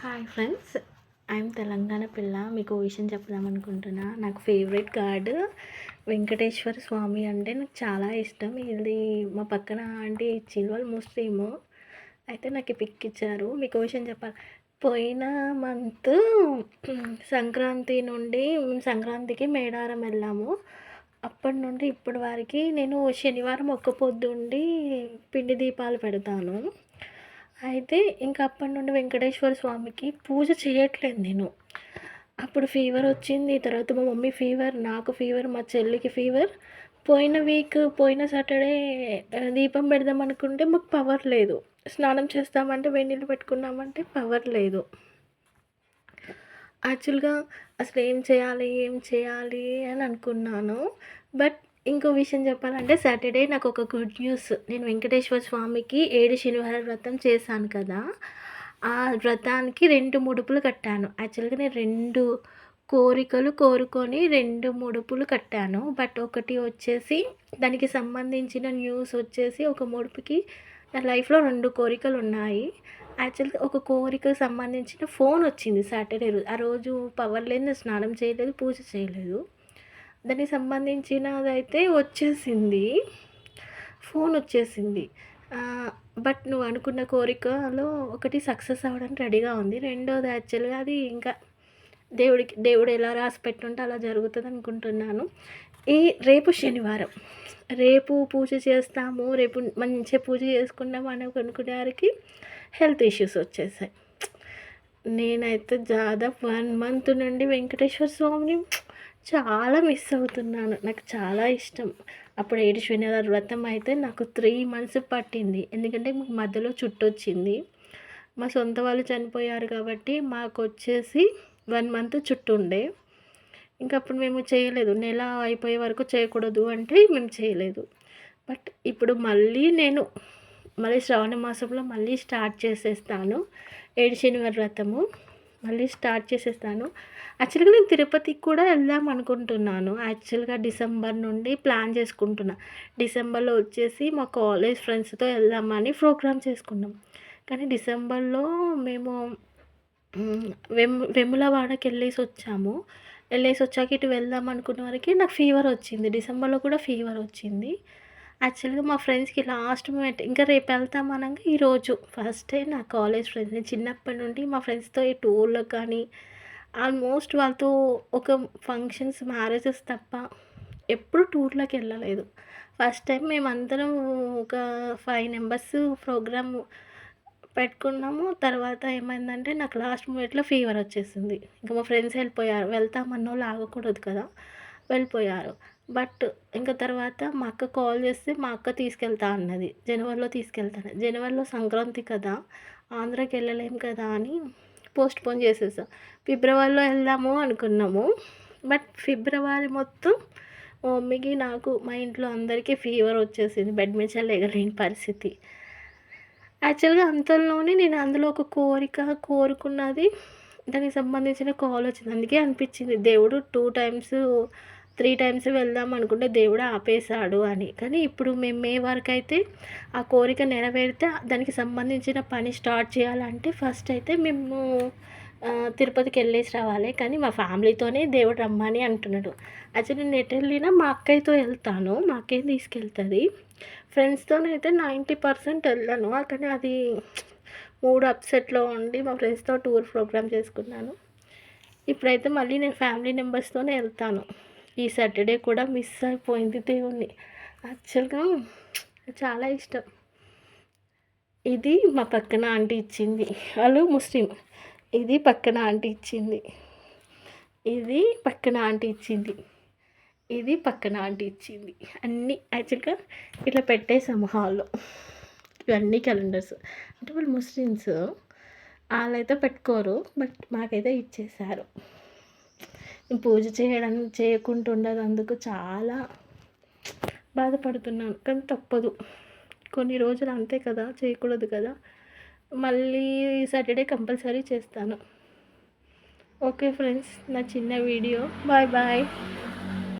Hi friends, I'm Telangana పిల్ల. మీకు విషయం చెప్దామనుకుంటున్నా. నాకు ఫేవరెట్ గాడ్ వెంకటేశ్వర స్వామి అంటే నాకు చాలా ఇష్టం. ఇది మా పక్కన ఆంటీ ఇచ్చింది, వాళ్ళు ముస్లిము. అయితే నాకు ఈ పిక్ ఇచ్చారు. మీకు విషయం చెప్పాలి. పోయిన మంత్ సంక్రాంతి నుండి సంక్రాంతికి మేడారం వెళ్ళాము. అప్పటి నుండి ఇప్పటి వరకు నేను శనివారం ఒక్క పొద్దుండి పిండి దీపాలు పెడతాను. అయితే ఇంకా అప్పటి నుండి వెంకటేశ్వర స్వామికి పూజ చేయట్లేదు నేను. అప్పుడు ఫీవర్ వచ్చింది, తర్వాత మా మమ్మీ ఫీవర్, నాకు ఫీవర్, మా చెల్లికి ఫీవర్. పోయిన సాటర్డే దీపం పెడదాం అనుకుంటే మాకు పవర్ లేదు. స్నానం చేస్తామంటే వేడినీళ్ళు పెట్టుకున్నామంటే పవర్ లేదు. యాక్చువల్గా అసలు ఏం చేయాలి అని అనుకున్నాను. బట్ ఇంకో విషయం చెప్పాలంటే సాటర్డే నాకు ఒక గుడ్ న్యూస్. నేను వెంకటేశ్వర స్వామికి 7 శనివారాల వ్రతం చేశాను కదా, ఆ వ్రతానికి 2 ముడుపులు కట్టాను. యాక్చువల్గా నేను 2 కోరికలు కోరుకొని 2 ముడుపులు కట్టాను. బట్ ఒకటి వచ్చేసి దానికి సంబంధించిన న్యూస్ వచ్చేసి, ఒక ముడుపుకి నా లైఫ్లో 2 కోరికలు ఉన్నాయి. యాక్చువల్గా ఒక కోరికకు సంబంధించిన ఫోన్ వచ్చింది సాటర్డే రోజు. ఆ రోజు పవర్ లేదు, స్నానం చేయలేదు, పూజ చేయలేదు. దానికి సంబంధించినదైతే వచ్చేసింది, ఫోన్ వచ్చేసింది. బట్ నువ్వు అనుకున్న కోరికలో ఒకటి సక్సెస్ అవ్వడానికి రెడీగా ఉంది. రెండోది యాక్చువల్గా అది ఇంకా దేవుడు ఎలా రాసి పెట్టుంటే అలా జరుగుతుంది అనుకుంటున్నాను. రేపు శనివారం, రేపు పూజ చేస్తాము, రేపు మంచిగా పూజ చేసుకుందాం అని అనుకునే వారికి హెల్త్ ఇష్యూస్ వచ్చేసాయి. నేనైతే దాదాపు 1 మంత్ నుండి వెంకటేశ్వర స్వామిని చాలా మిస్ అవుతున్నాను. నాకు చాలా ఇష్టం. అప్పుడు 7 శనివారాల వ్రతం అయితే నాకు 3 మంత్స్ పట్టింది. ఎందుకంటే మధ్యలో చుట్టొచ్చింది. మా సొంత వాళ్ళు చనిపోయారు కాబట్టి మాకు వచ్చేసి 1 మంత్ చుట్టు ఉండే. ఇంకా అప్పుడు మేము చేయలేదు. నెల అయిపోయే వరకు చేయకూడదు అంటే మేము చేయలేదు. బట్ ఇప్పుడు మళ్ళీ శ్రావణ మాసంలో మళ్ళీ స్టార్ట్ చేసేస్తాను 7 శనివార వ్రతము. మళ్ళీ స్టార్ట్ చేసేస్తాను. యాక్చువల్గా నేను తిరుపతికి కూడా వెళ్దాం అనుకుంటున్నాను. యాక్చువల్గా డిసెంబర్ నుండి ప్లాన్ చేసుకుంటున్నా. డిసెంబర్లో వచ్చేసి మా కాలేజ్ ఫ్రెండ్స్తో వెళ్దామని ప్రోగ్రామ్ చేసుకున్నాం. కానీ డిసెంబర్లో మేము వెములవాడకి వెళ్ళేసి వచ్చాక ఇటు వెళ్దాం అనుకున్న వరకు నాకు ఫీవర్ వచ్చింది. డిసెంబర్లో కూడా ఫీవర్ వచ్చింది. యాక్చువల్గా మా ఫ్రెండ్స్కి లాస్ట్ మూమెంట్ ఇంకా రేపు వెళ్తాం అనగా ఈరోజు ఫస్ట్ డే నా కాలేజ్ ఫ్రెండ్స్. నేను చిన్నప్పటి నుండి మా ఫ్రెండ్స్తో ఈ టూర్లకు కానీ ఆల్మోస్ట్ వాళ్ళతో ఒక ఫంక్షన్స్, మ్యారేజెస్ తప్ప ఎప్పుడు టూర్లకు వెళ్ళలేదు. ఫస్ట్ టైం మేమందరం ఒక 5 మెంబర్స్ ప్రోగ్రామ్ పెట్టుకున్నాము. తర్వాత ఏమైందంటే నాకు లాస్ట్ మూమెంట్లో ఫీవర్ వచ్చేసింది. ఇంకా మా ఫ్రెండ్స్ వెళ్ళిపోయారు. వెళ్తామన్నోళ్ళు ఆగకూడదు కదా, వెళ్ళిపోయారు. బట్ ఇంకా తర్వాత మా అక్క కాల్ చేస్తే మా అక్క తీసుకెళ్తా అన్నది. జనవరిలో సంక్రాంతి కదా, ఆంధ్రాకి వెళ్ళలేం కదా అని పోస్ట్పోన్ చేసేసా. ఫిబ్రవరిలో వెళ్దాము అనుకున్నాము. బట్ ఫిబ్రవరి మొత్తం మా మమ్మీకి, నాకు, మా ఇంట్లో అందరికీ ఫీవర్ వచ్చేసింది. బెడ్ మీద లేగలేని పరిస్థితి. యాక్చువల్గా అంతలోనే నేను అందులో ఒక కోరుకున్నది, దానికి సంబంధించిన కాల్ వచ్చింది. అందుకే అనిపించింది దేవుడు 2 టైమ్స్ 3 టైమ్స్ వెళ్దాం అనుకుంటే దేవుడు ఆపేశాడు అని. కానీ ఇప్పుడు మేము మే వరకు అయితే ఆ కోరిక నెరవేరితే దానికి సంబంధించిన పని స్టార్ట్ చేయాలంటే ఫస్ట్ అయితే మేము తిరుపతికి వెళ్ళేసి రావాలి. కానీ మా ఫ్యామిలీతోనే దేవుడు రమ్మని అంటున్నాడు. యాక్చువల్లీ నేను ఎటు వెళ్ళినా మా అక్కయ్యతో వెళ్తాను, మా అక్కయ్య తీసుకెళ్తుంది. ఫ్రెండ్స్తోనైతే 90% వెళ్ళాను. కానీ అది మూడు అప్సెట్లో ఉండి మా ఫ్రెండ్స్తో టూర్ ప్రోగ్రామ్ చేసుకున్నాను. ఇప్పుడైతే మళ్ళీ నేను ఫ్యామిలీ మెంబర్స్తోనే వెళ్తాను. ఈ సాటర్డే కూడా మిస్ అయిపోయింది దేవుణ్ణి. యాక్చువల్గా చాలా ఇష్టం. ఇది మా పక్కన ఆంటీ ఇచ్చింది, వాళ్ళు ముస్లిం. ఇది పక్కన ఆంటీ ఇచ్చింది, ఇది పక్కన ఆంటీ ఇచ్చింది, ఇది పక్కన ఆంటీ ఇచ్చింది. అన్నీ యాక్చువల్గా ఇట్లా పెట్టేసాము హాల్లో. ఇవన్నీ క్యాలెండర్స్. అంటే వాళ్ళు ముస్లిమ్స్, వాళ్ళైతే పెట్టుకోరు. బట్ మాకైతే ఇచ్చేసారు. పూజ చేయకుండా ఉండేందుకు చాలా బాధపడుతున్నాను. కానీ తప్పదు, కొన్ని రోజులు అంతే కదా, చేయకూడదు కదా. మళ్ళీ సాటర్డే కంపల్సరీ చేస్తాను. ఓకే ఫ్రెండ్స్, నా చిన్న వీడియో. Bye bye.